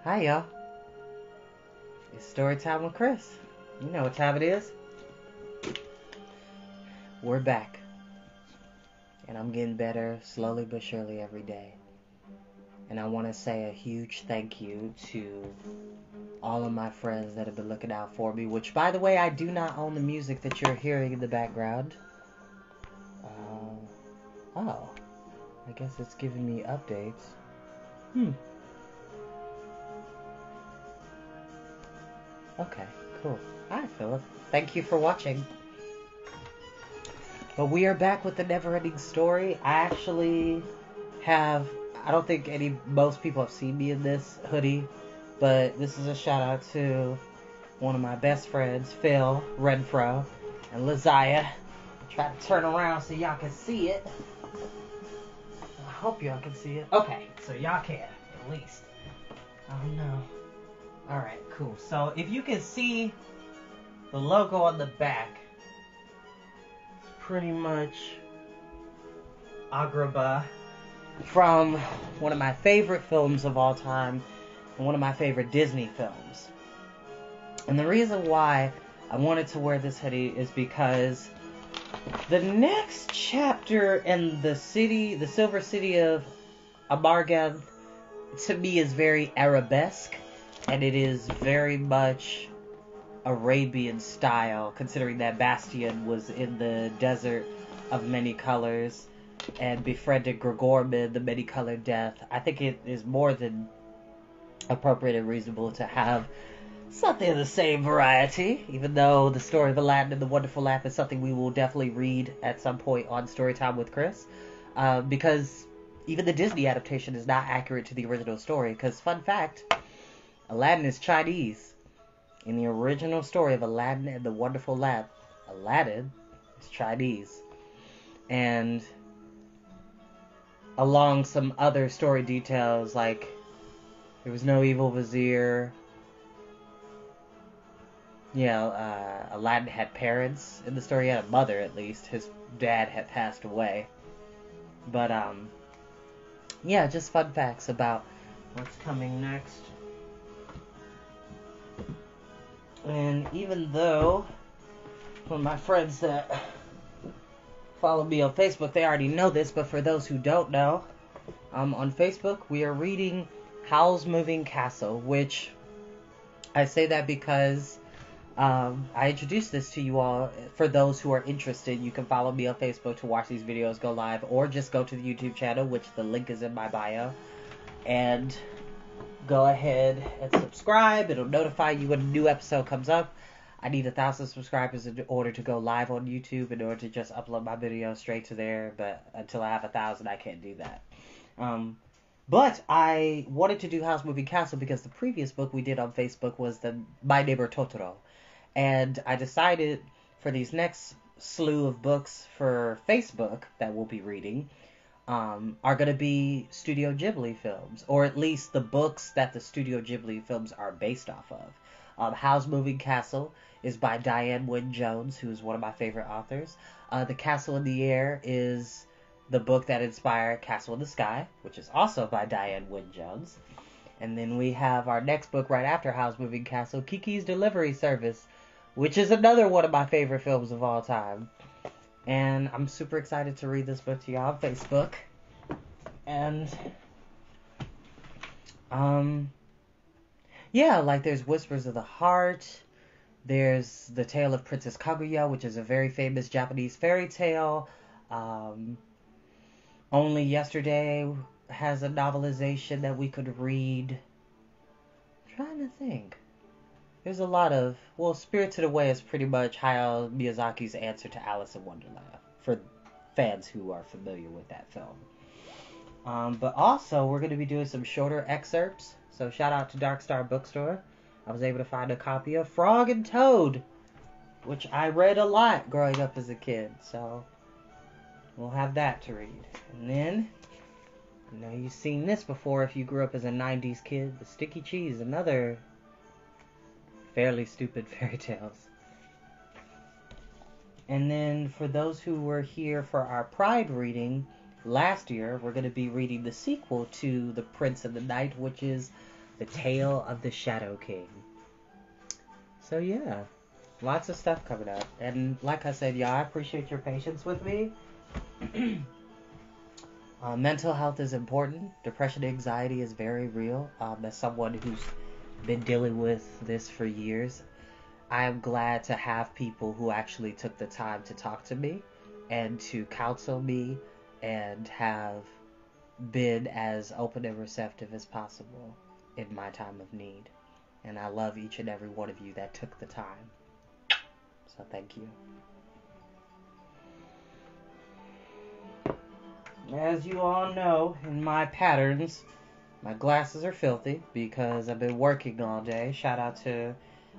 Hi, y'all. It's Storytime with Chris. You know what time it is. We're back. And I'm getting better slowly but surely every day. And I want to say a huge thank you to all of my friends that have been looking out for me. Which, by the way, I do not own the music that you're hearing in the background. Oh. I guess it's giving me updates. Okay, cool. Hi, Philip. Thank you for watching. But we are back with the Neverending story. I actually have... I don't think most people have seen me in this hoodie, but this is a shout out to one of my best friends, Phil, Renfro, and Liziah. Try to turn around so y'all can see it. I hope y'all can see it. Okay, so y'all can, at least. Oh no. Alright, cool. So if you can see the logo on the back, it's pretty much Agrabah from one of my favorite films of all time and one of my favorite Disney films. And the reason why I wanted to wear this hoodie is because the next chapter in the silver city of Amargad, to me is very Arabesque, and it is very much Arabian style, considering that Bastian was in the desert of many colors and befriended Gregorman, the many-colored death. I think it is more than appropriate and reasonable to have something of the same variety, even though the story of Aladdin and the Wonderful Lamp is something we will definitely read at some point on Storytime with Chris, because even the Disney adaptation is not accurate to the original story, because, fun fact, Aladdin is Chinese. In the original story of Aladdin and the Wonderful Lamp, Aladdin is Chinese. And along some other story details, like there was no evil vizier. Aladdin had parents in the story. He had a mother, at least. His dad had passed away. But, just fun facts about what's coming next. And even though one of my friends that follow me on Facebook, they already know this, but for those who don't know, on Facebook we are reading Howl's Moving Castle, which I say that because I introduced this to you all. For those who are interested, you can follow me on Facebook to watch these videos go live, or just go to the YouTube channel, which the link is in my bio, and go ahead and subscribe. It'll notify you when a new episode comes up. I need 1,000 subscribers in order to go live on YouTube, in order to just upload my video straight to there, but until I have 1,000, I can't do that. But I wanted to do Howl's Moving Castle because the previous book we did on Facebook was the My Neighbor Totoro. And I decided for these next slew of books for Facebook that we'll be reading, are going to be Studio Ghibli films, or at least the books that the Studio Ghibli films are based off of. Howl's Moving Castle is by Diane Wynne Jones, who is one of my favorite authors. The Castle in the Air is the book that inspired Castle in the Sky, which is also by Diane Wynne Jones. And then we have our next book right after Howl's Moving Castle, Kiki's Delivery Service, which is another one of my favorite films of all time. And I'm super excited to read this book to y'all on Facebook. And, there's Whispers of the Heart. There's The Tale of Princess Kaguya, which is a very famous Japanese fairy tale. Only Yesterday has a novelization that we could read. I'm trying to think. There's a lot of... Spirited Away is pretty much Hayao Miyazaki's answer to Alice in Wonderland, for fans who are familiar with that film. But also, we're going to be doing some shorter excerpts. So shout out to Dark Star Bookstore. I was able to find a copy of Frog and Toad, which I read a lot growing up as a kid. So we'll have that to read. And then, I know you've seen this before if you grew up as a 90s kid. The Sticky Cheese, another fairly stupid fairy tales. And then for those who were here for our Pride reading last year, we're going to be reading the sequel to The Prince and the Knight, which is The Tale of the Shadow King. So yeah, lots of stuff coming up. And like I said, y'all, I appreciate your patience with me. Mental health is important. Depression and anxiety is very real. As someone who's been dealing with this for years, I am glad to have people who actually took the time to talk to me and to counsel me and have been as open and receptive as possible in my time of need. And I love each and every one of you that took the time. So thank you. As you all know, in my patterns, my glasses are filthy because I've been working all day. Shout out to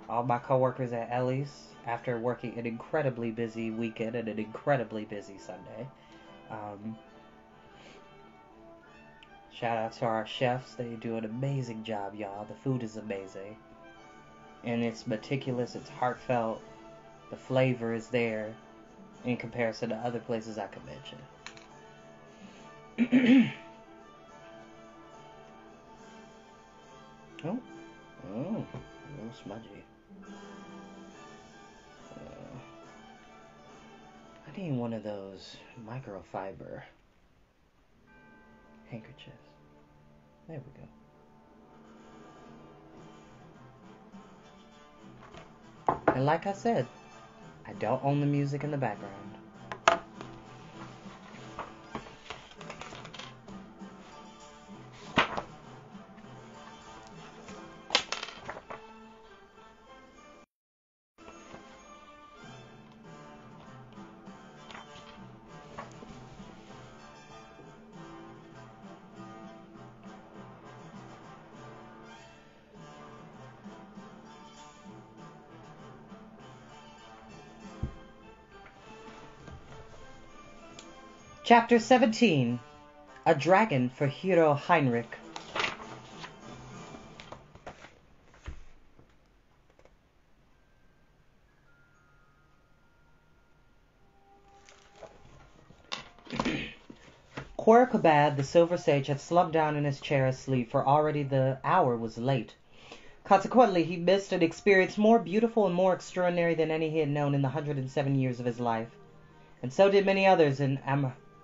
all my coworkers at Ellie's after working an incredibly busy weekend and an incredibly busy Sunday. Shout out to our chefs. They do an amazing job, y'all. The food is amazing. And it's meticulous, it's heartfelt. The flavor is there in comparison to other places I could mention. Oh, a little smudgy. I need one of those microfiber handkerchiefs. There we go. And like I said, I don't own the music in the background. Chapter 17. A Dragon for Hero Heinrich. Quirkabad, the Silver Sage, had slumped down in his chair asleep, for already the hour was late. Consequently, he missed an experience more beautiful and more extraordinary than any he had known in the 107 years of his life. And so did many others in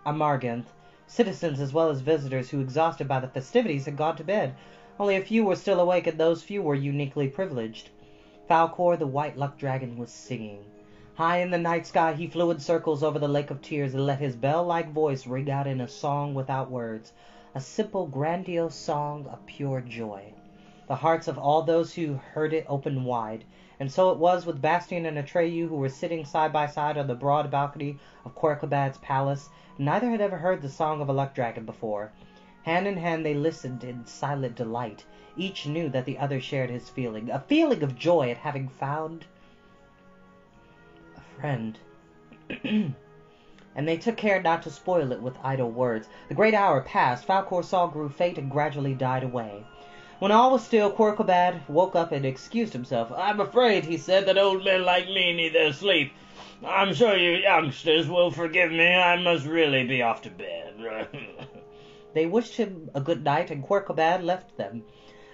Amarganth, citizens as well as visitors who, exhausted by the festivities, had gone to bed. Only a few were still awake, and those few were uniquely privileged. Falkor, the white luck dragon, was singing. High in the night sky he flew in circles over the lake of tears and let his bell-like voice ring out in a song without words, a simple, grandiose song of pure joy. The hearts of all those who heard it opened wide, and so it was with Bastian and Atreyu, who were sitting side by side on the broad balcony of Quirkabad's palace. Neither had ever heard the song of a luck dragon before. Hand in hand they listened in silent delight. Each knew that the other shared his feeling, a feeling of joy at having found a friend. And they took care not to spoil it with idle words. The great hour passed. Falkor's song grew faint and gradually died away. When all was still, Quirkabad woke up and excused himself. "I'm afraid," he said, "that old men like me need their sleep. I'm sure you youngsters will forgive me. I must really be off to bed." They wished him a good night, and Quirkabad left them.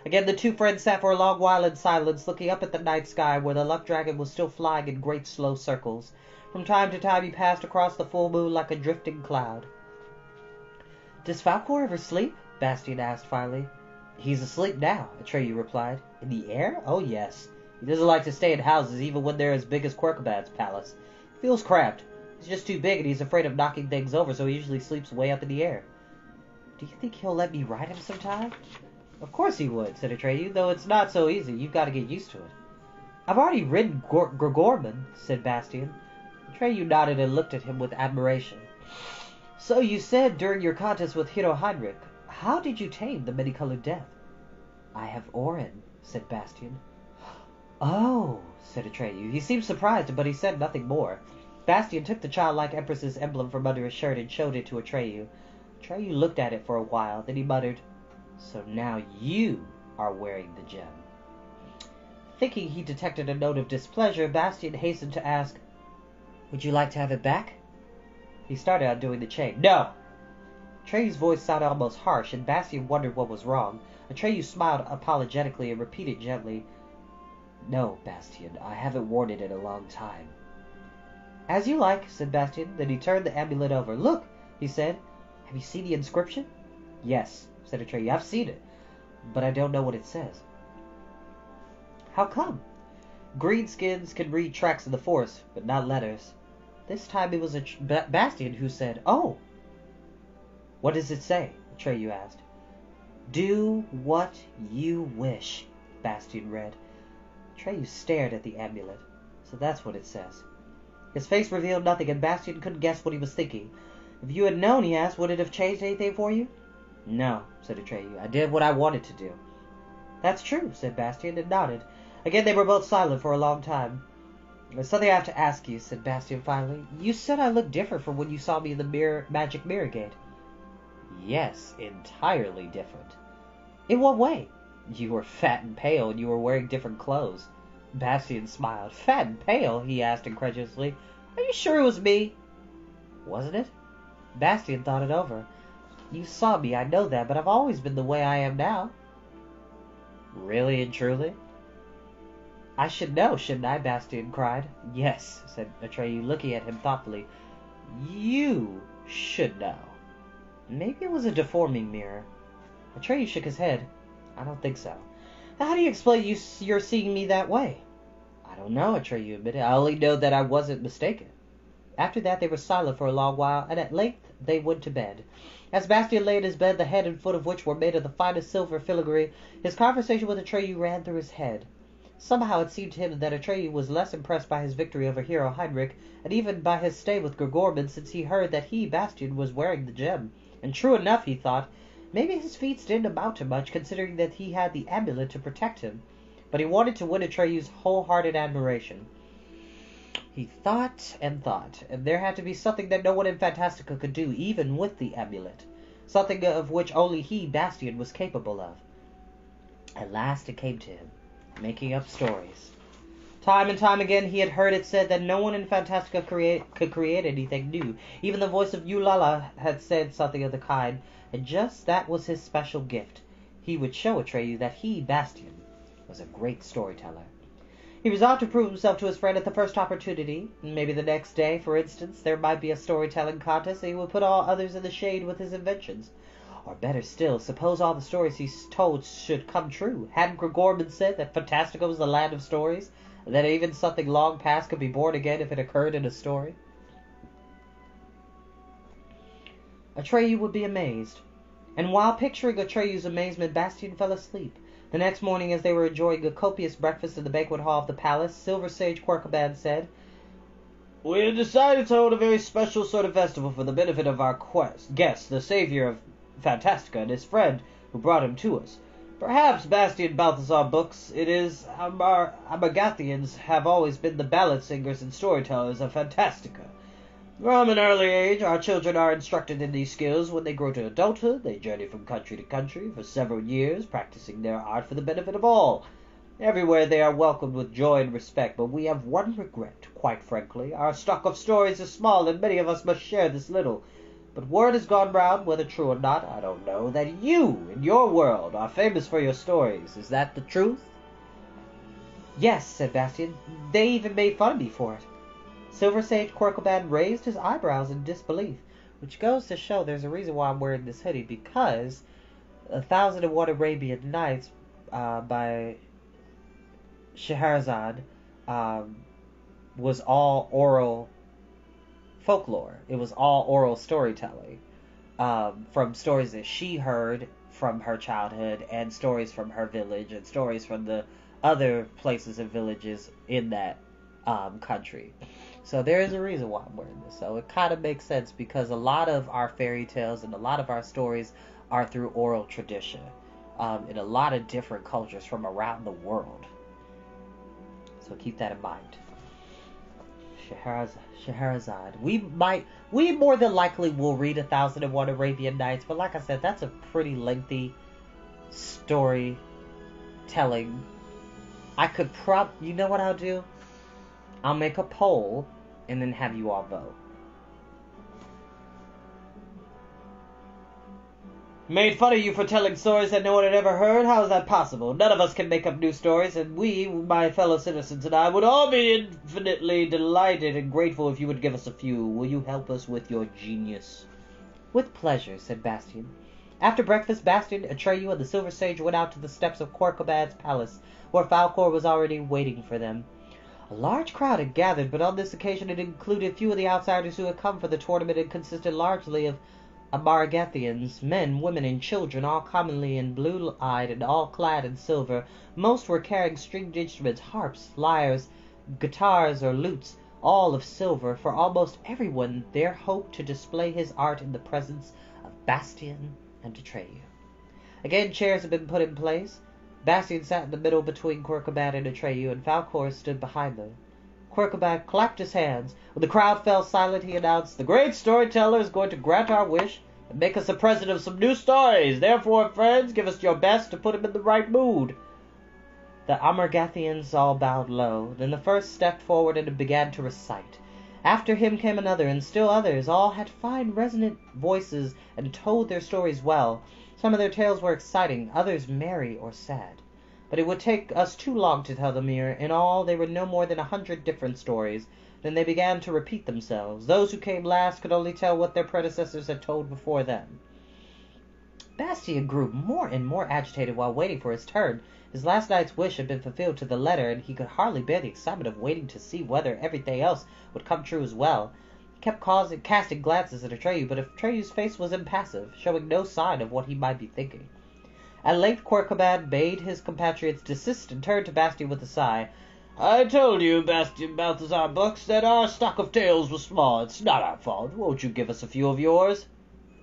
Again the two friends sat for a long while in silence, looking up at the night sky, where the luck dragon was still flying in great slow circles. From time to time he passed across the full moon like a drifting cloud. "Does Falkor ever sleep?" Bastian asked finally. "He's asleep now," Atreyu replied. "In the air? Oh, yes. He doesn't like to stay in houses, even when they're as big as Quirkabad's palace. He feels cramped. He's just too big, and he's afraid of knocking things over, so he usually sleeps way up in the air." "Do you think he'll let me ride him sometime?" "Of course he would," said Atreyu, "though it's not so easy. You've got to get used to it." "I've already ridden Gregorman," said Bastian. Atreyu nodded and looked at him with admiration. "So you said during your contest with Hero Heinrich. How did you tame the many-colored death?" "I have Orin," said Bastian. "Oh," said Atreyu. He seemed surprised, but he said nothing more. Bastian took the childlike Empress's emblem from under his shirt and showed it to Atreyu. Atreyu looked at it for a while, then he muttered, "So now you are wearing the gem." Thinking he detected a note of displeasure, Bastian hastened to ask, "Would you like to have it back?" He started undoing the chain. "No!" Atreyu's voice sounded almost harsh, and Bastian wondered what was wrong. Atreyu smiled apologetically and repeated gently, "No, Bastian, I haven't worn it in a long time." "As you like," said Bastian. Then he turned the amulet over. "Look," he said. "Have you seen the inscription?" "Yes," said Atreyu, "I've seen it, but I don't know what it says." "How come?" "Greenskins can read tracks in the forest, but not letters." This time it was Bastian who said, "Oh!" "What does it say?" Atreyu asked. "Do what you wish," Bastian read. Atreyu stared at the amulet. "So that's what it says." His face revealed nothing, and Bastian couldn't guess what he was thinking. "If you had known," he asked, "would it have changed anything for you?" "No," said Atreyu. "I did what I wanted to do." "That's true," said Bastian, and nodded. Again they were both silent for a long time. "There's something I have to ask you," said Bastian finally. "You said I looked different from when you saw me in the magic mirror gate." "Yes, entirely different." "In what way?" "You were fat and pale, and you were wearing different clothes." Bastian smiled. "Fat and pale?" he asked incredulously. "Are you sure it was me?" "Wasn't it?" Bastian thought it over. "You saw me, I know that, but I've always been the way I am now." "Really and truly?" "I should know, shouldn't I?" Bastian cried. "Yes," said Atreyu, looking at him thoughtfully. "You should know." "Maybe it was a deforming mirror." Atreyu shook his head. "I don't think so." "How do you explain you're seeing me that way?" "I don't know," Atreyu admitted. "I only know that I wasn't mistaken." After that they were silent for a long while, and at length they went to bed. As Bastian lay in his bed, the head and foot of which were made of the finest silver filigree, his conversation with Atreyu ran through his head. Somehow it seemed to him that Atreyu was less impressed by his victory over Hero Heinrich, and even by his stay with Gregorman, since he heard that he, Bastian, was wearing the gem. And true enough, he thought, maybe his feats didn't amount to much, considering that he had the amulet to protect him. But he wanted to win Atreyu's wholehearted admiration. He thought, and there had to be something that no one in Fantastica could do, even with the amulet. Something of which only he, Bastian, was capable of. At last it came to him. Making up stories. Time and time again he had heard it said that no one in Fantastica could create anything new. Even the voice of Eulala had said something of the kind, and just that was his special gift. He would show Atreyu that he, Bastian, was a great storyteller. He resolved to prove himself to his friend at the first opportunity. Maybe the next day, for instance, there might be a storytelling contest, and he would put all others in the shade with his inventions. Or better still, suppose all the stories he told should come true. Hadn't Gregorman said that Fantastica was the land of stories, and that even something long past could be born again if it occurred in a story? Atreyu would be amazed. And while picturing Atreyu's amazement, Bastian fell asleep. The next morning, as they were enjoying a copious breakfast in the banquet hall of the palace, Silver Sage Quirkaban said, "We have decided to hold a very special sort of festival for the benefit of our guest, the savior of Fantastica, and his friend who brought him to us. Perhaps, Bastian Balthazar Books, it is our Amagathians have always been the ballad singers and storytellers of Fantastica. From an early age, our children are instructed in these skills. When they grow to adulthood, they journey from country to country for several years, practicing their art for the benefit of all. Everywhere they are welcomed with joy and respect, but we have one regret, quite frankly. Our stock of stories is small, and many of us must share this little. But word has gone round, whether true or not, I don't know, that you, in your world, are famous for your stories. Is that the truth?" "Yes," said Bastian. "They even made fun of me for it." Silver Sage Quirkaban raised his eyebrows in disbelief, which goes to show there's a reason why I'm wearing this hoodie, because 1001 Arabian Nights by Scheherazade was all oral folklore. It was all oral storytelling, from stories that she heard from her childhood, and stories from her village, and stories from the other places and villages in that country. So there is a reason why I'm wearing this. So it kind of makes sense, because a lot of our fairy tales and a lot of our stories are through oral tradition, in a lot of different cultures from around the world. So keep that in mind. Scheherazade. We more than likely will read 1001 Arabian Nights, but like I said, that's a pretty lengthy story telling. I could you know what I'll do? I'll make a poll and then have you all vote. Made fun of you for telling stories that no one had ever heard? How is that possible? None of us can make up new stories, and we, my fellow citizens and I, would all be infinitely delighted and grateful if you would give us a few. Will you help us with your genius? With pleasure, said Bastian. After breakfast, Bastian, Atreyu, and the Silver Sage went out to the steps of Corcobad's palace, where Falcor was already waiting for them. A large crowd had gathered, but on this occasion it included few of the outsiders who had come for the tournament and consisted largely of Amargathians, men, women, and children, all commonly and blue-eyed and all clad in silver. Most were carrying stringed instruments, harps, lyres, guitars, or lutes, all of silver, for almost everyone there hoped to display his art in the presence of Bastian and Atreyu. Again, chairs had been put in place. Bastian sat in the middle between Corcobad and Atreyu, and Falcor stood behind them. Corcobad clapped his hands. When the crowd fell silent, he announced, "The great storyteller is going to grant our wish and make us a present of some new stories. Therefore, friends, give us your best to put him in the right mood." The Amargathians all bowed low. Then the first stepped forward and began to recite. After him came another, and still others. All had fine, resonant voices and told their stories well. Some of their tales were exciting, others merry or sad. But it would take us too long to tell them here. In all, there were no more than 100 different stories. Then they began to repeat themselves. Those who came last could only tell what their predecessors had told before them. Bastian grew more and more agitated while waiting for his turn. His last night's wish had been fulfilled to the letter, and he could hardly bear the excitement of waiting to see whether everything else would come true as well. He kept casting glances at Atreyu, but Atreyu's face was impassive, showing no sign of what he might be thinking. At length Corcobad bade his compatriots desist and turned to Bastian with a sigh. "I told you, Bastian Balthazar Books, that our stock of tales was small. It's not our fault. Won't you give us a few of yours?"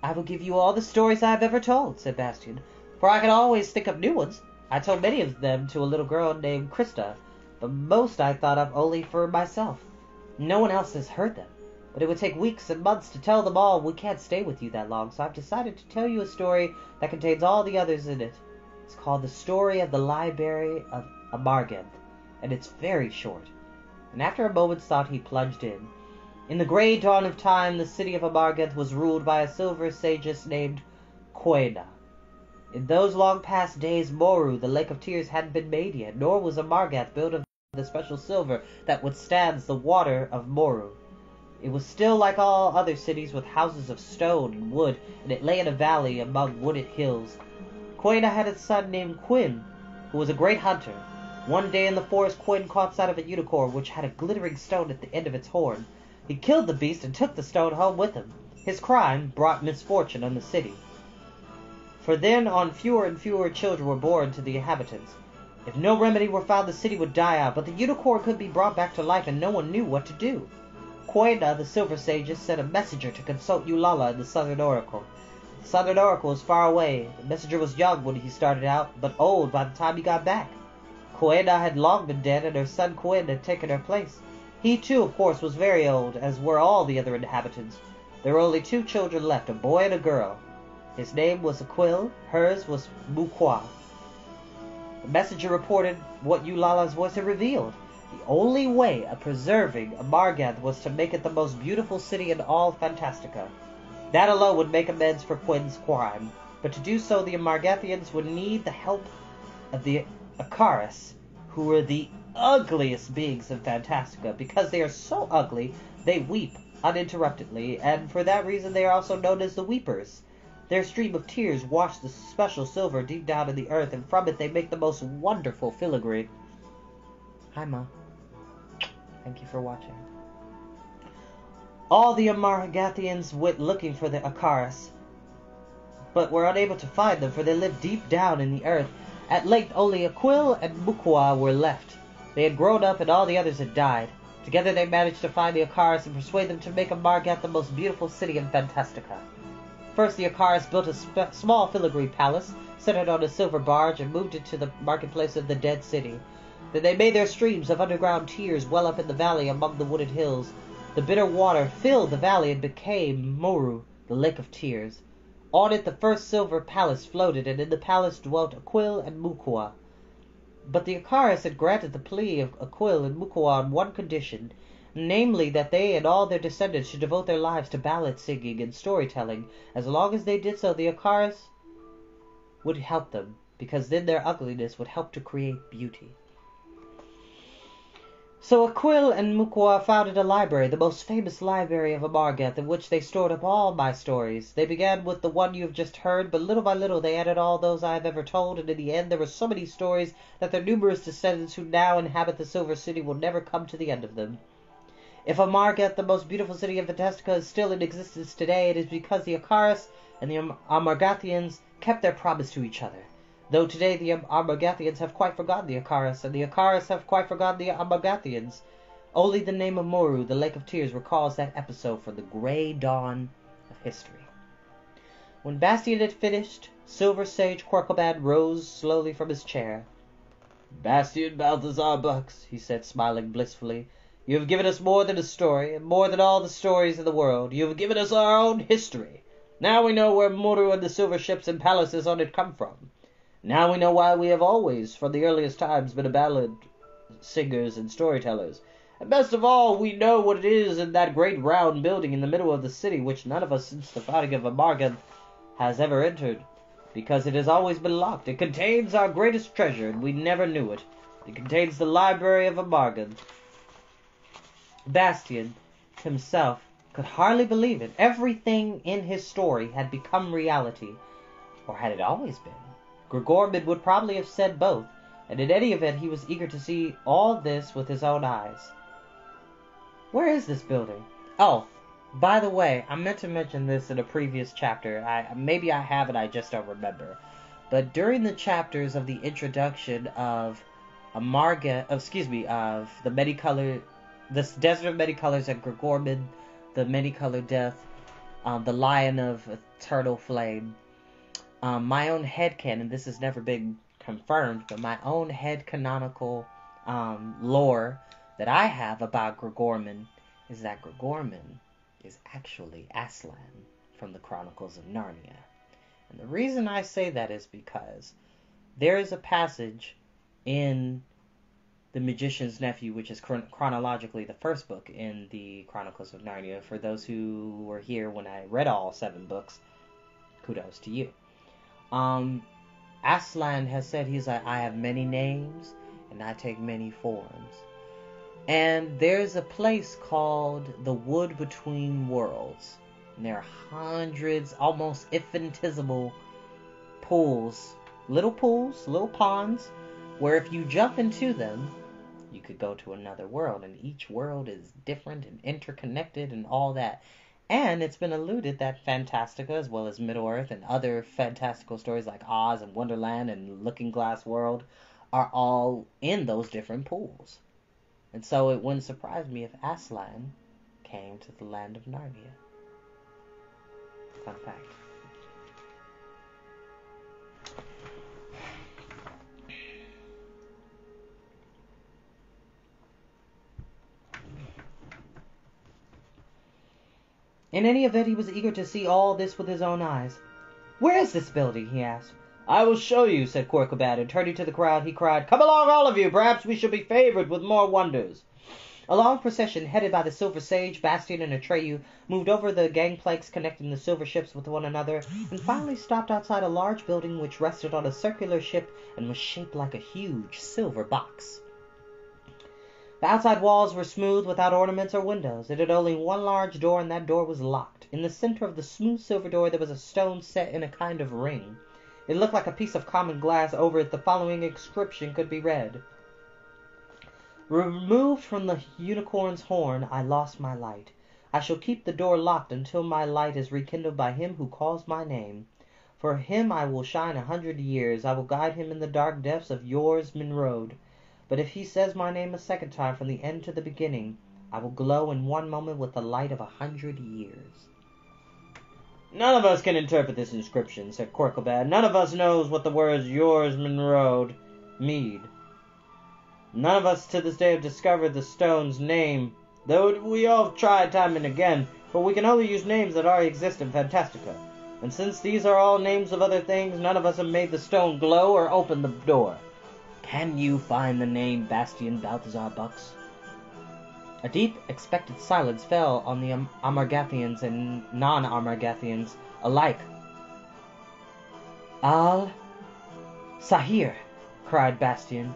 "I will give you all the stories I have ever told," said Bastian, "for I can always think of new ones. I told many of them to a little girl named Krista, but most I thought of only for myself. No one else has heard them. But it would take weeks and months to tell them all. We can't stay with you that long, so I've decided to tell you a story that contains all the others in it. It's called The Story of the Library of Amarganth, and it's very short." And after a moment's thought, he plunged in. In the grey dawn of time, the city of Amarganth was ruled by a silver sages named Quena. In those long past days, Moru, the Lake of Tears, hadn't been made yet, nor was Amarganth built of the special silver that withstands the water of Moru. It was still like all other cities, with houses of stone and wood, and it lay in a valley among wooded hills. Quena had a son named Quinn, who was a great hunter. One day in the forest, Quinn caught sight of a unicorn which had a glittering stone at the end of its horn. He killed the beast and took the stone home with him. His crime brought misfortune on the city, for then on fewer and fewer children were born to the inhabitants. If no remedy were found, the city would die out, but the unicorn could be brought back to life, and no one knew what to do. Quena, the Silver Sages, sent a messenger to consult Eulala and the Southern Oracle. The Southern Oracle was far away. The messenger was young when he started out, but old by the time he got back. Quena had long been dead, and her son Quinn had taken her place. He, too, of course, was very old, as were all the other inhabitants. There were only 2 children left, a boy and a girl. His name was Aquil, hers was Mukwa. The messenger reported what Eulala's voice had revealed. The only way of preserving Amarganth was to make it the most beautiful city in all Fantastica. That alone would make amends for Quinn's crime, but to do so the Amargathians would need the help of the Akaris, who were the ugliest beings in Fantastica. Because they are so ugly, they weep uninterruptedly, and for that reason they are also known as the Weepers. Their stream of tears wash the special silver deep down in the earth, and from it they make the most wonderful filigree. Hi, Ma. Thank you for watching. All the Amargathians went looking for the Akaris, but were unable to find them, for they lived deep down in the earth. At length only Aquil and Mukwa were left. They had grown up, and all the others had died. Together they managed to find the Akaris and persuade them to make Amarganth the most beautiful city in Fantastica. First, the Akaris built a small filigree palace, set it on a silver barge, and moved it to the marketplace of the dead city. Then they made their streams of underground tears well up in the valley among the wooded hills. The bitter water filled the valley and became Moru, the Lake of Tears. On it the first silver palace floated, and in the palace dwelt Aquil and Mukwa. But the Akaris had granted the plea of Aquil and Mukwa on one condition, namely that they and all their descendants should devote their lives to ballad singing and storytelling. As long as they did so, the Akaris would help them, because then their ugliness would help to create beauty. So Aquil and Mukwa founded a library, the most famous library of Amargeth, in which they stored up all my stories. They began with the one you have just heard, but little by little they added all those I have ever told, and in the end there were so many stories that their numerous descendants who now inhabit the Silver City will never come to the end of them. If Amargeth, the most beautiful city of Fantastica, is still in existence today, it is because the Akaris and the Amargathians kept their promise to each other. Though today the Amargathians have quite forgotten the Akaris, and the Akaris have quite forgotten the Amargathians. Only the name of Moru, the Lake of Tears, recalls that episode from the grey dawn of history. When Bastian had finished, Silver Sage Quirkelbad rose slowly from his chair. "Bastian Balthazar Bucks," he said, smiling blissfully, "you have given us more than a story, and more than all the stories in the world. You have given us our own history. Now we know where Moru and the silver ships and palaces on it come from. Now we know why we have always, from the earliest times, been ballad singers and storytellers. And best of all, we know what it is in that great round building in the middle of the city, which none of us since the founding of Amargeth has ever entered, because it has always been locked. It contains our greatest treasure, and we never knew it. It contains the library of Amargeth." Bastian himself could hardly believe it. Everything in his story had become reality. Or had it always been? Gregorman would probably have said both, and in any event he was eager to see all this with his own eyes. "Where is this building?" "Oh, by the way, I meant to mention this in a previous chapter. Maybe I have and I just don't remember. But during the chapters of the introduction of of the many-colored, this Desert of Many Colors at Gregorman, the Many-Colored Death, the Lion of Eternal Flame, my own headcanon, this has never been confirmed, but my own head canonical lore that I have about Gregorman is that Gregorman is actually Aslan from the Chronicles of Narnia. And the reason I say that is because there is a passage in The Magician's Nephew, which is chronologically the first book in the Chronicles of Narnia. For those who were here when I read all 7 books, kudos to you. Aslan has said, he's like, "I have many names and I take many forms." And there's a place called the Wood Between Worlds. And there are hundreds, almost infinitesimal pools, little ponds, where if you jump into them, you could go to another world. And each world is different and interconnected and all that. And it's been alluded that Fantastica, as well as Middle-earth and other fantastical stories like Oz and Wonderland and Looking Glass World, are all in those different pools. And so it wouldn't surprise me if Aslan came to the land of Narnia. Fun fact. In any event, he was eager to see all this with his own eyes. "Where is this building?" he asked. "I will show you," said Quirkelbad, and turning to the crowd, he cried, "Come along, all of you! Perhaps we shall be favored with more wonders." A long procession, headed by the Silver Sage, Bastian, and Atreyu, moved over the gangplanks connecting the silver ships with one another, and finally stopped outside a large building which rested on a circular ship and was shaped like a huge silver box. The outside walls were smooth, without ornaments or windows. It had only one large door, and that door was locked. In the center of the smooth silver door there was a stone set in a kind of ring. It looked like a piece of common glass. Over it the following inscription could be read: "Removed from the unicorn's horn, I lost my light. I shall keep the door locked until my light is rekindled by him who calls my name. For him I will shine 100 years. I will guide him in the dark depths of Yorsman Road. But if he says my name a second time from the end to the beginning, I will glow in one moment with the light of 100 years." "None of us can interpret this inscription," said Quirkelbad. "None of us knows what the words Yorsman Road mean. None of us to this day have discovered the stone's name, though we all have tried time and again, but we can only use names that already exist in Fantastica. And since these are all names of other things, none of us have made the stone glow or opened the door. Can you find the name Bastian Balthazar Bucks?" A deep, expectant silence fell on the Amargathians and non-Amargathians alike. "I'll "Sahir!" cried Bastian.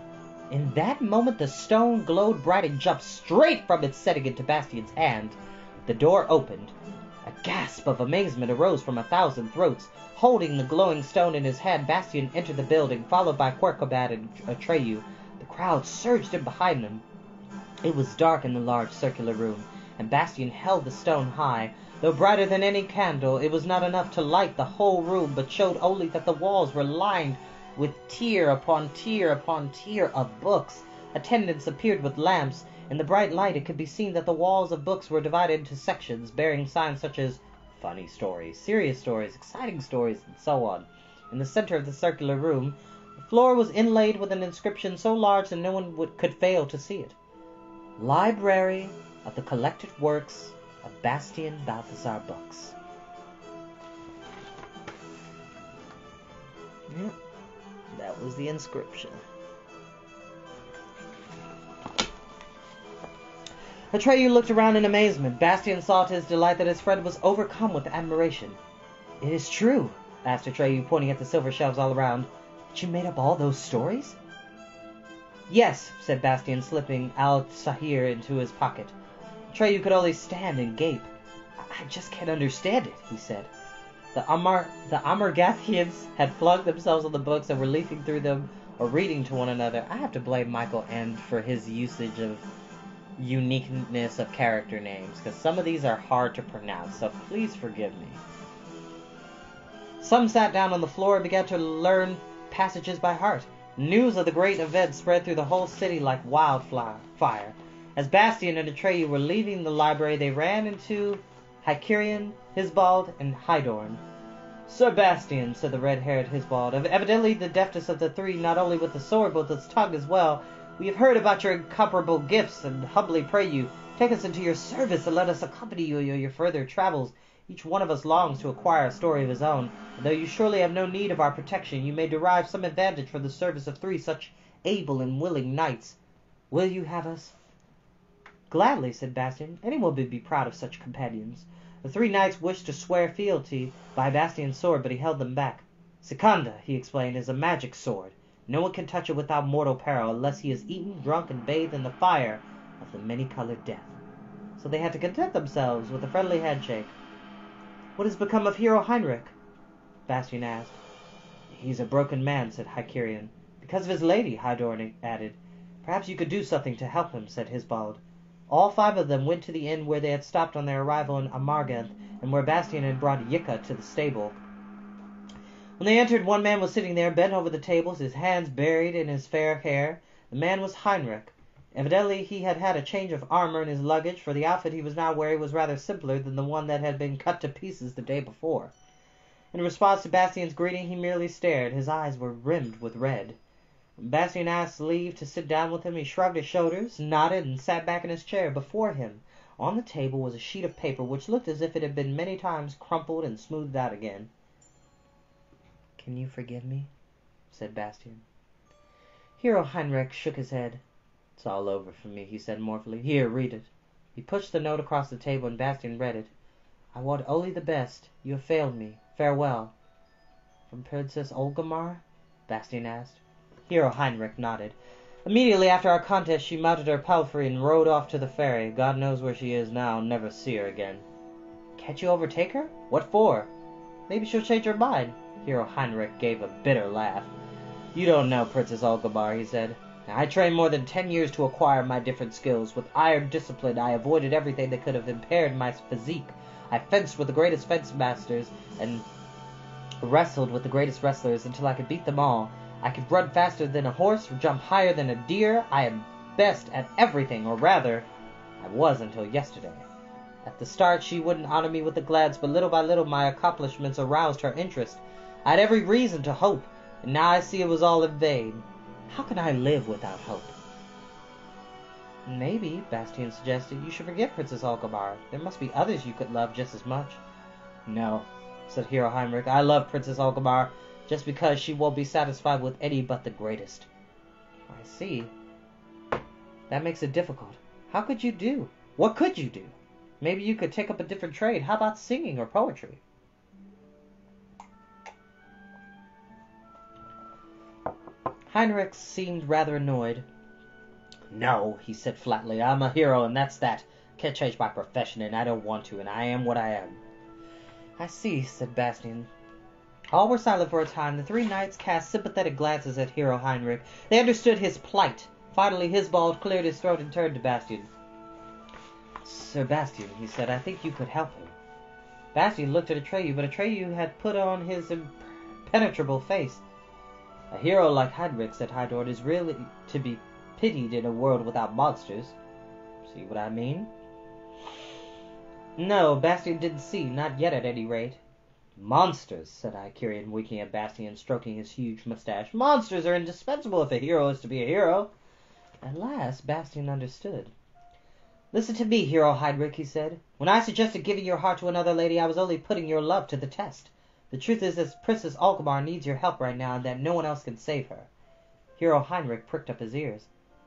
In that moment the stone glowed bright and jumped straight from its setting into Bastian's hand. The door opened. A gasp of amazement arose from 1,000 throats. Holding the glowing stone in his hand, Bastian entered the building, followed by Quercobat and Atreyu. The crowd surged in behind them. It was dark in the large circular room, and Bastian held the stone high. Though brighter than any candle, it was not enough to light the whole room, but showed only that the walls were lined with tier upon tier upon tier of books. Attendants appeared with lamps. In the bright light it could be seen that the walls of books were divided into sections, bearing signs such as funny stories, serious stories, exciting stories, and so on. In the center of the circular room, the floor was inlaid with an inscription so large that no one could fail to see it. Library of the Collected Works of Bastian Balthazar Books. Yep, that was the inscription. Atreyu looked around in amazement. Bastian saw to his delight that his friend was overcome with admiration. "It is true," asked Atreyu, pointing at the silver shelves all around, "that you made up all those stories?" "Yes," said Bastian, slipping Al-Sahir into his pocket. Atreyu could only stand and gape. "I just can't understand it," he said. The Amargathians had flung themselves on the books and were leafing through them or reading to one another. I have to blame Michael Ende for his usage of uniqueness of character names, because some of these are hard to pronounce, so please forgive me. Some sat down on the floor and began to learn passages by heart. News of the great event spread through the whole city like wildfire. As Bastian and Atreyu were leaving the library, they ran into Hycerion, Hisbald, and Hydorn. "Sir Bastian," said the red-haired Hisbald, evidently the deftest of the three, not only with the sword but with his tongue as well, "we have heard about your incomparable gifts, and humbly pray you, take us into your service and let us accompany you in your further travels. Each one of us longs to acquire a story of his own, and though you surely have no need of our protection, you may derive some advantage from the service of 3 such able and willing knights. Will you have us?" "Gladly," said Bastian. "Anyone would be proud of such companions." The 3 knights wished to swear fealty by Bastian's sword, but he held them back. "Sikanda," he explained, "is a magic sword. No one can touch it without mortal peril, unless he is eaten, drunk, and bathed in the fire of the many-colored death." So they had to content themselves with a friendly handshake. "What has become of Hero Heinrich?" Bastian asked. "He's a broken man," said Hycerion. "Because of his lady," Hydorn added. "Perhaps you could do something to help him," said Hisbald. All 5 of them went to the inn where they had stopped on their arrival in Amarganth, and where Bastian had brought Yika to the stable. When they entered, one man was sitting there, bent over the tables, his hands buried in his fair hair. The man was Heinrich. Evidently he had had a change of armor in his luggage, for the outfit he was now wearing was rather simpler than the one that had been cut to pieces the day before. In response to Bastian's greeting, he merely stared. His eyes were rimmed with red. When Bastian asked leave to sit down with him, he shrugged his shoulders, nodded, and sat back in his chair. Before him, on the table, was a sheet of paper which looked as if it had been many times crumpled and smoothed out again. "Can you forgive me?" said Bastian. Hero Heinrich shook his head. "It's all over for me," he said mournfully. "Here, read it." He pushed the note across the table, and Bastian read it. "I want only the best. You have failed me. Farewell." "From Princess Olgamar?" Bastian asked. Hero Heinrich nodded. "Immediately after our contest she mounted her palfrey and rode off to the ferry. God knows where she is now. Never see her again." "Can't you overtake her?" "What for?" "Maybe she'll change her mind." Hero Heinrich gave a bitter laugh. "You don't know Princess Olgamar," he said. "I trained more than 10 years to acquire my different skills. With iron discipline I avoided everything that could have impaired my physique. I fenced with the greatest fence masters and wrestled with the greatest wrestlers until I could beat them all. I could run faster than a horse, or jump higher than a deer. I am best at everything, or rather, I was until yesterday." At the start she wouldn't honor me with a glance, but little by little my accomplishments aroused her interest. I had every reason to hope, and now I see it was all in vain. How can I live without hope? "Maybe," Bastian suggested, "you should forget Princess Olgamar. There must be others you could love just as much." "No," said Hero Heinrich. "I love Princess Olgamar just because she won't be satisfied with any but the greatest." "I see. That makes it difficult. How could you do? What could you do? Maybe you could take up a different trade. How about singing or poetry?" Heinrich seemed rather annoyed. "No," he said flatly. "I'm a hero, and that's that. Can't change my profession, and I don't want to, and I am what I am." "I see," said Bastian. All were silent for a time. The three knights cast sympathetic glances at Hero Heinrich. They understood his plight. Finally, Hisbald cleared his throat and turned to Bastian. "Sir Bastian," he said, "I think you could help him." Bastian looked at Atreyu, but Atreyu had put on his impenetrable face. "A hero like Heinrich," said Hydord, "is really to be pitied in a world without monsters. See what I mean?" No, Bastian didn't see, not yet at any rate. "Monsters," said Icarian, winking at Bastian, stroking his huge mustache. "Monsters are indispensable if a hero is to be a hero." At last Bastian understood. "Listen to me, Hero Heinrich," he said. "When I suggested giving your heart to another lady, I was only putting your love to the test. The truth is that Princess Alkmaar needs your help right now, and that no one else can save her." Hero Heinrich pricked up his ears.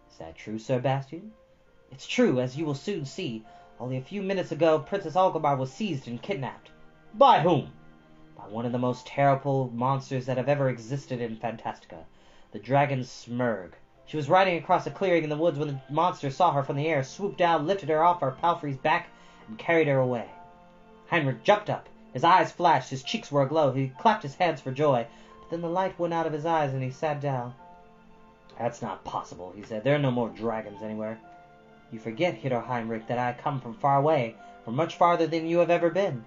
"Is that true, Sir Bastian?" "It's true, as you will soon see. Only a few minutes ago, Princess Alkmaar was seized and kidnapped." "By whom?" "By one of the most terrible monsters that have ever existed in Fantastica, the dragon Smurg. She was riding across a clearing in the woods when the monster saw her from the air, swooped down, lifted her off her palfrey's back, and carried her away." Heinrich jumped up. His eyes flashed, his cheeks were aglow. He clapped his hands for joy, but then the light went out of his eyes and he sat down. "That's not possible," he said. "There are no more dragons anywhere." "You forget, Hero Heinrich, that I come from far away, from much farther than you have ever been."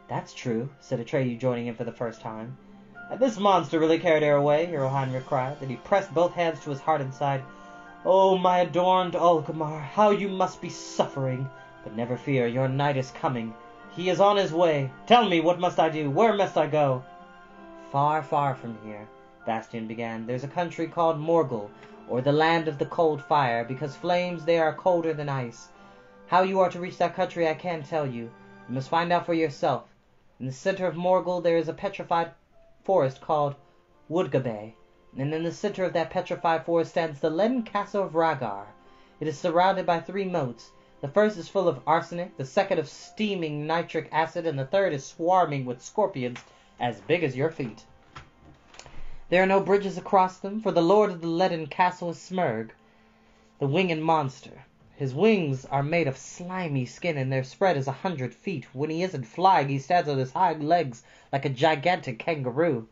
"That's true," said Atreyu, joining him for the first time. "And this monster really carried her away," Hero Heinrich cried. Then he pressed both hands to his heart and sighed. "Oh, my adorned Alkmaar, how you must be suffering! But never fear, your knight is coming. He is on his way. Tell me, what must I do? Where must I go?" "Far, far from here," Bastian began, "there's a country called Morgul, or the land of the cold fire, because flames there are colder than ice. How you are to reach that country I can't tell you. You must find out for yourself. In the center of Morgul there is a petrified forest called Woodgabe, and in the center of that petrified forest stands the leaden castle of Rhaegar. It is surrounded by 3 moats. The first is full of arsenic, the second of steaming nitric acid, and the third is swarming with scorpions as big as your feet. There are no bridges across them, for the lord of the leaden castle is Smurg, the winged monster. His wings are made of slimy skin, and their spread is 100 feet. When he isn't flying, he stands on his hind legs like a gigantic kangaroo.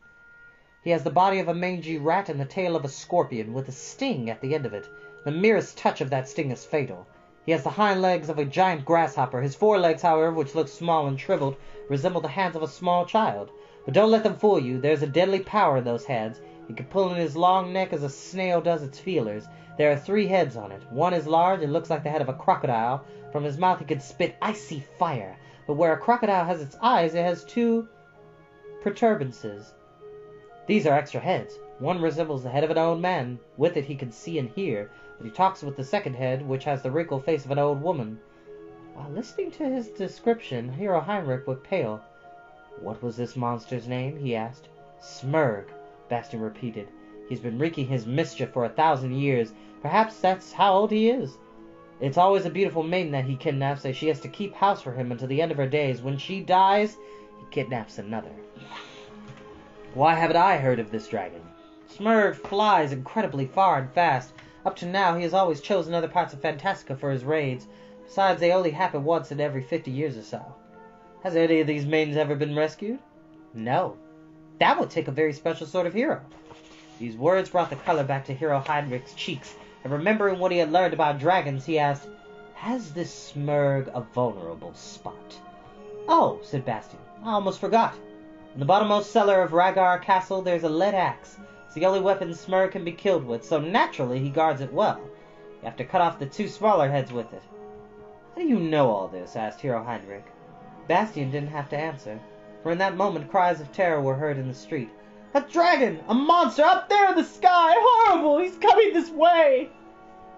He has the body of a mangy rat and the tail of a scorpion, with a sting at the end of it. The merest touch of that sting is fatal. He has the hind legs of a giant grasshopper. His forelegs, however, which look small and shriveled, resemble the hands of a small child. But don't let them fool you. There's a deadly power in those hands. He can pull in his long neck as a snail does its feelers. There are 3 heads on it. One is large and looks like the head of a crocodile. From his mouth he can spit icy fire. But where a crocodile has its eyes, it has 2 protuberances. These are extra heads. One resembles the head of an old man. With it he can see and hear. But he talks with the second head, which has the wrinkled face of an old woman. While listening to his description, Hero Heinrich went pale. "What was this monster's name?" he asked. "Smurg," Bastian repeated. "He's been wreaking his mischief for 1,000 years. Perhaps that's how old he is. It's always a beautiful maiden that he kidnaps, and she has to keep house for him until the end of her days. When she dies, he kidnaps another." "Why haven't I heard of this dragon?" "Smurg flies incredibly far and fast. Up to now, he has always chosen other parts of Fantastica for his raids. Besides, they only happen once in every 50 years or so." "Has any of these maidens ever been rescued?" "No." "That would take a very special sort of hero." These words brought the color back to Hero Heinrich's cheeks, and remembering what he had learned about dragons, he asked, "Has this Smurg a vulnerable spot?" "Oh," said Bastian, "I almost forgot. In the bottommost cellar of Rhaegar Castle there's a lead axe. It's the only weapon Smurg can be killed with, so naturally he guards it well. You have to cut off the 2 smaller heads with it." "How do you know all this?" asked Hero Heinrich. Bastian didn't have to answer, for in that moment cries of terror were heard in the street. "A dragon! A monster! Up there in the sky! Horrible! He's coming this way!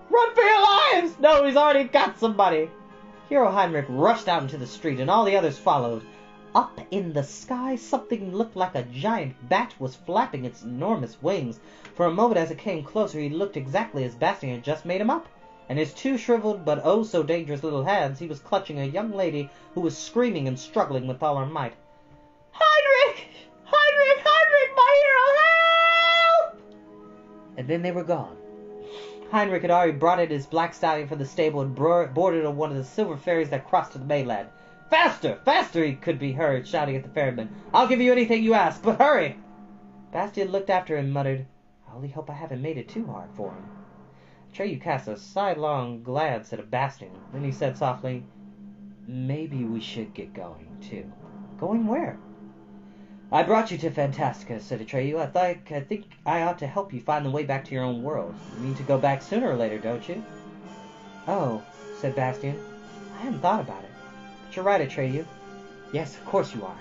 Run for your lives! No, he's already got somebody!" Hero Heinrich rushed out into the street, and all the others followed. Up in the sky, something looked like a giant bat was flapping its enormous wings. For a moment, as it came closer, he looked exactly as Bastian had just made him up. In his 2 shriveled but oh so dangerous little hands, he was clutching a young lady who was screaming and struggling with all her might. "Heinrich! Heinrich! Heinrich! My hero! Help!" and then they were gone. Heinrich had already brought in his black stallion from the stable and boarded on one of the silver ferries that crossed to the mainland. "Faster! Faster!" he could be heard shouting at the ferryman. "I'll give you anything you ask, but hurry!" Bastian looked after him and muttered, "I only hope I haven't made it too hard for him." Atreyu cast a sidelong glance at Bastian. Then he said softly, "Maybe we should get going, too." "Going where?" "I brought you to Fantastica," said Atreyu. I think I ought to help you find the way back to your own world. You mean to go back sooner or later, don't you?" "Oh," said Bastian. "I hadn't thought about it. But you're right, Atreyu." "Yes, of course you are."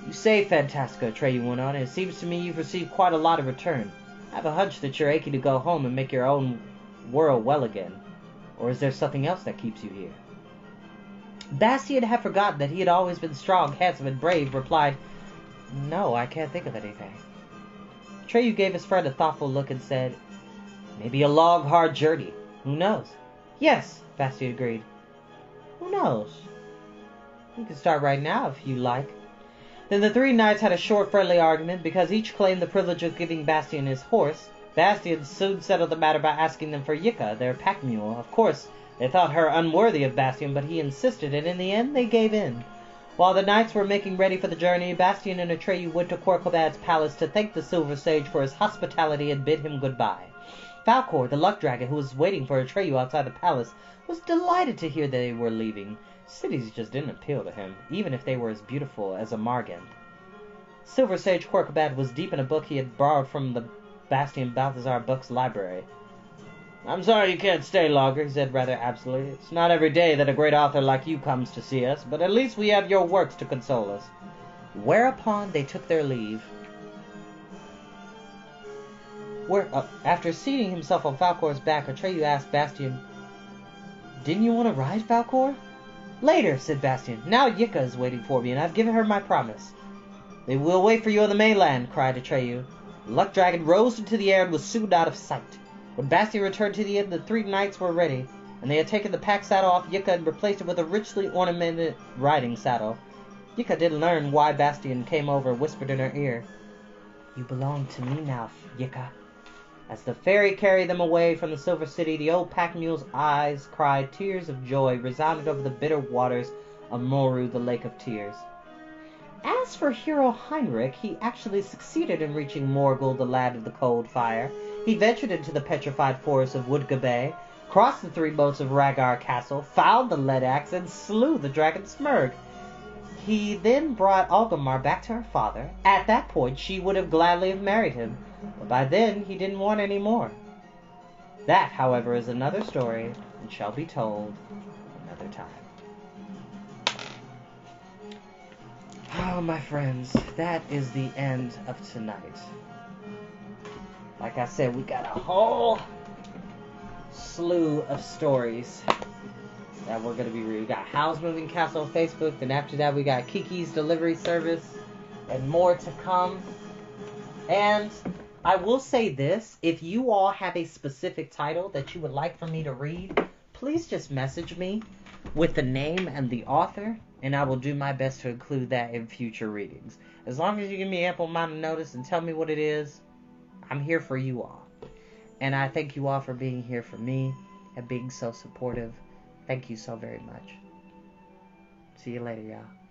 "You say Fantastica," Atreyu went on, "and it seems to me you've received quite a lot in return. I have a hunch that you're aching to go home and make your own world well again. Or is there something else that keeps you here?" Bastian had forgotten that he had always been strong, handsome, and brave, replied, "No, I can't think of anything." Atreyu gave his friend a thoughtful look and said, "Maybe a long, hard journey. Who knows?" "Yes," Bastian agreed. "Who knows? We can start right now, if you like." Then the three knights had a short, friendly argument, because each claimed the privilege of giving Bastian his horse. Bastian soon settled the matter by asking them for Yika, their pack mule. Of course, they thought her unworthy of Bastian, but he insisted, and in the end they gave in. While the knights were making ready for the journey, Bastian and Atreyu went to Corcovad's palace to thank the Silver Sage for his hospitality and bid him goodbye. Falcor, the luck dragon, who was waiting for Atreyu outside the palace, was delighted to hear they were leaving. Cities just didn't appeal to him, even if they were as beautiful as Amargand. Silver Sage Corcovado was deep in a book he had borrowed from the Bastian Balthazar Books library. "I'm sorry you can't stay longer," he said rather absently. "It's not every day that a great author like you comes to see us, but at least we have your works to console us." Whereupon they took their leave. After seating himself on Falcor's back, Atreyu asked Bastian, "Didn't you want to ride, Falcor?" "Later," said Bastian. "Now Yika is waiting for me, and I've given her my promise." "They will wait for you on the mainland," cried Atreyu. The luck dragon rose into the air and was soon out of sight. When Bastian returned to the inn, the three knights were ready, and they had taken the pack saddle off Yika and replaced it with a richly ornamented riding saddle. Yika didn't learn why Bastian came over and whispered in her ear, "You belong to me now, Yika." As the ferry carried them away from the Silver City, the old pack mule's eyes cried tears of joy, resounded over the bitter waters of Moru, the Lake of Tears. As for hero Heinrich, he actually succeeded in reaching Morgul, the land of the cold fire. He ventured into the petrified forest of Woodgabe, crossed the three moats of Rhaegar Castle, found the lead axe, and slew the dragon Smurg. He then brought Algamar back to her father. At that point, she would have gladly have married him, but by then he didn't want any more. That, however, is another story, and shall be told another time. Oh, my friends, that is the end of tonight. Like I said, we got a whole slew of stories that we're going to be reading. We got Howl's Moving Castle on Facebook, then after that we got Kiki's Delivery Service, and more to come. And I will say this, if you all have a specific title that you would like for me to read, please just message me with the name and the author, and I will do my best to include that in future readings. As long as you give me ample amount of notice and tell me what it is, I'm here for you all. And I thank you all for being here for me and being so supportive. Thank you so very much. See you later, y'all.